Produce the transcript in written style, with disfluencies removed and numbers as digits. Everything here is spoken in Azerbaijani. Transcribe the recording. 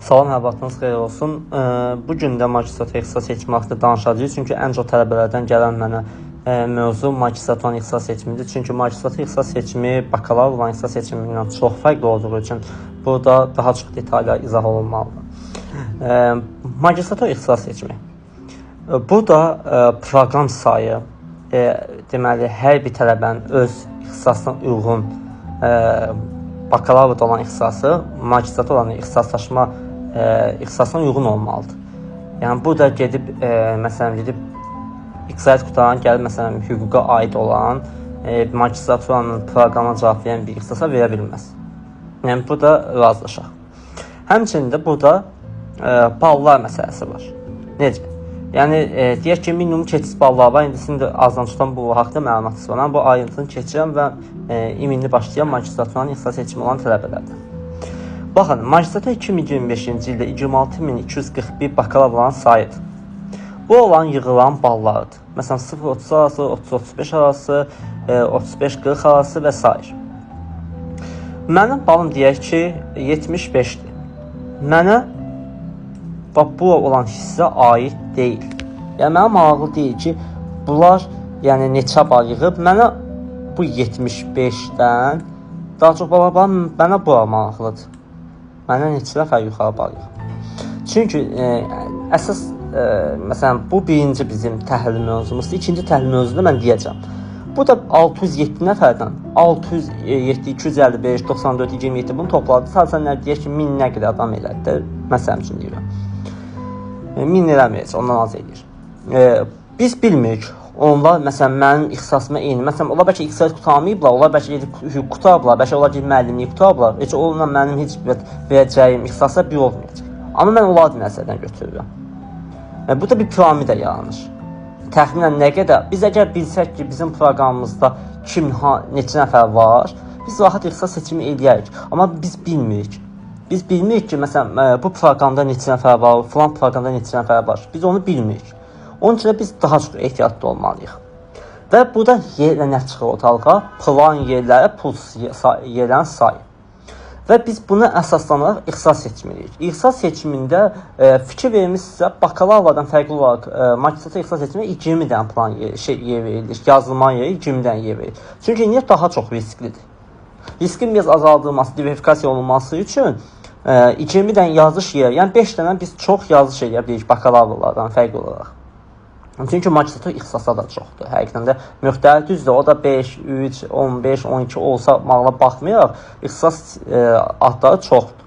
Salam, hər vaxtınız xeyir olsun. Bu gün də magistratura ixtisas seçimi haqqında danışacağıq. Çünki ən çox tələbələrdən gələn mənə mövzu magistratura ixtisas seçimidir. Çünki magistratura ixtisas seçimi bakalavr olan ixtisas seçimindən çox fərqli olduğu üçün burada daha çox detallar izah olunmalıdır. Magistratura ixtisas seçimi. Burada proqram sayı, deməli, hər bir tələbənin öz ixtisasına uyğun bakalavrda olan ixtisası magistratura olan ixtisaslaşma ixtisasına uyğun olmalıdır. Yəni burada gedib məsələn iqtisadiyyat qutaran gəlib məsələn hüquqa aid olan magistraturanın proqramına cavab verən bir ixtisasa verə bilməz. Yəni burada razılaşaq. Həmçinin də burada ballar məsələsi var. Necə? Yəni deyək ki, minimum keçid balları var. İndi sizin də azdan tutan bu haqqda məlumatınız var. Bu ayrıntını keçirəm və iminli başlayan magistraturanın ixtisas seçimi olan tələbələrdən. Baxın, magistratura 2025-ci ildə 26241 bakalavran sayıdır. Bu olan yığılan ballardır. Məsələn 0-30 arası, 30-35 arası, 35-40 arası və s. Mənim balım deyək ki 75-dir. Mənə bu olan hissə aid deyil. Yəni mənə maraqlı deyil ki, bunlar yəni neçə bal yığıb, mənə bu 75-dən daha çox bal mənə bu maraqlıdır. Mənə neçə nəfər yuxarı bal yığıb. Çünki əsas məsələn bu birinci bizim təhlil mövzumuzdur. İkinci təhlil mövzusunda mən deyəcəm. Burada 607 nəfərdən 607, 255, 94, 27 bunu topladı. Sadəcə deyək ki, 1000 nə qədər adam elədi. Məsələn üçün deyirəm. 1000 eləməyəcək, ondan az edir. Biz bilmirik. Onlar, məsələn, mənim ixtisasıma eyni. Məsələn, onlar bəlkə iqtisadiyyat qutamayıblar, onlar bəlkə hüquq qutablar, bəlkə onlar müəllimlik qutablar. Heç onunla mənim heç verəcəyim ixtisasa bir olmayacaq. Amma mən onları nəzərdən götürürəm. Burada bir piramida yaranır. Təxminən nə qədər? Biz əgər bilsək ki, bizim proqramımızda neçə nəfər var, biz rahat ixtisas seçimi eləyərik. Amma biz bilmirik. Biz bilmirik ki, məsələn, bu proqramda neçə nəfər var, filan proqramda neçə nəfər var. Biz onu bilmirik. Onun üçün də biz daha çox ehtiyatlı olmalıyıq. Və burada yerlə nə çıxır ortalığa? Plan yerləri, puls yerlərin sayı. Və biz buna əsaslanaraq ixtisas seçməliyik. İxtisas seçimində fikir vermişsə, bakalavrdan fərqli olaraq magistratura ixtisas seçimində 20 dənə plan yer verilir. Yazılma yeri 20 dənə yer verilir. Çünki niyə daha çox risklidir? Riskin biraz azaldılması, diversifikasiya olunması üçün 20 dənə yazış yeri, yəni 5 dənə biz çox yazış eləyə bilirik bakalavrlardan fərqli olaraq. Çünki magistratura ixtisaslar da çoxdur. Həqiqətən də müxtəlif düzdür. O da 5, 3, 15, 12 olsa mağla baxmayaraq ixtisas adları çoxdur.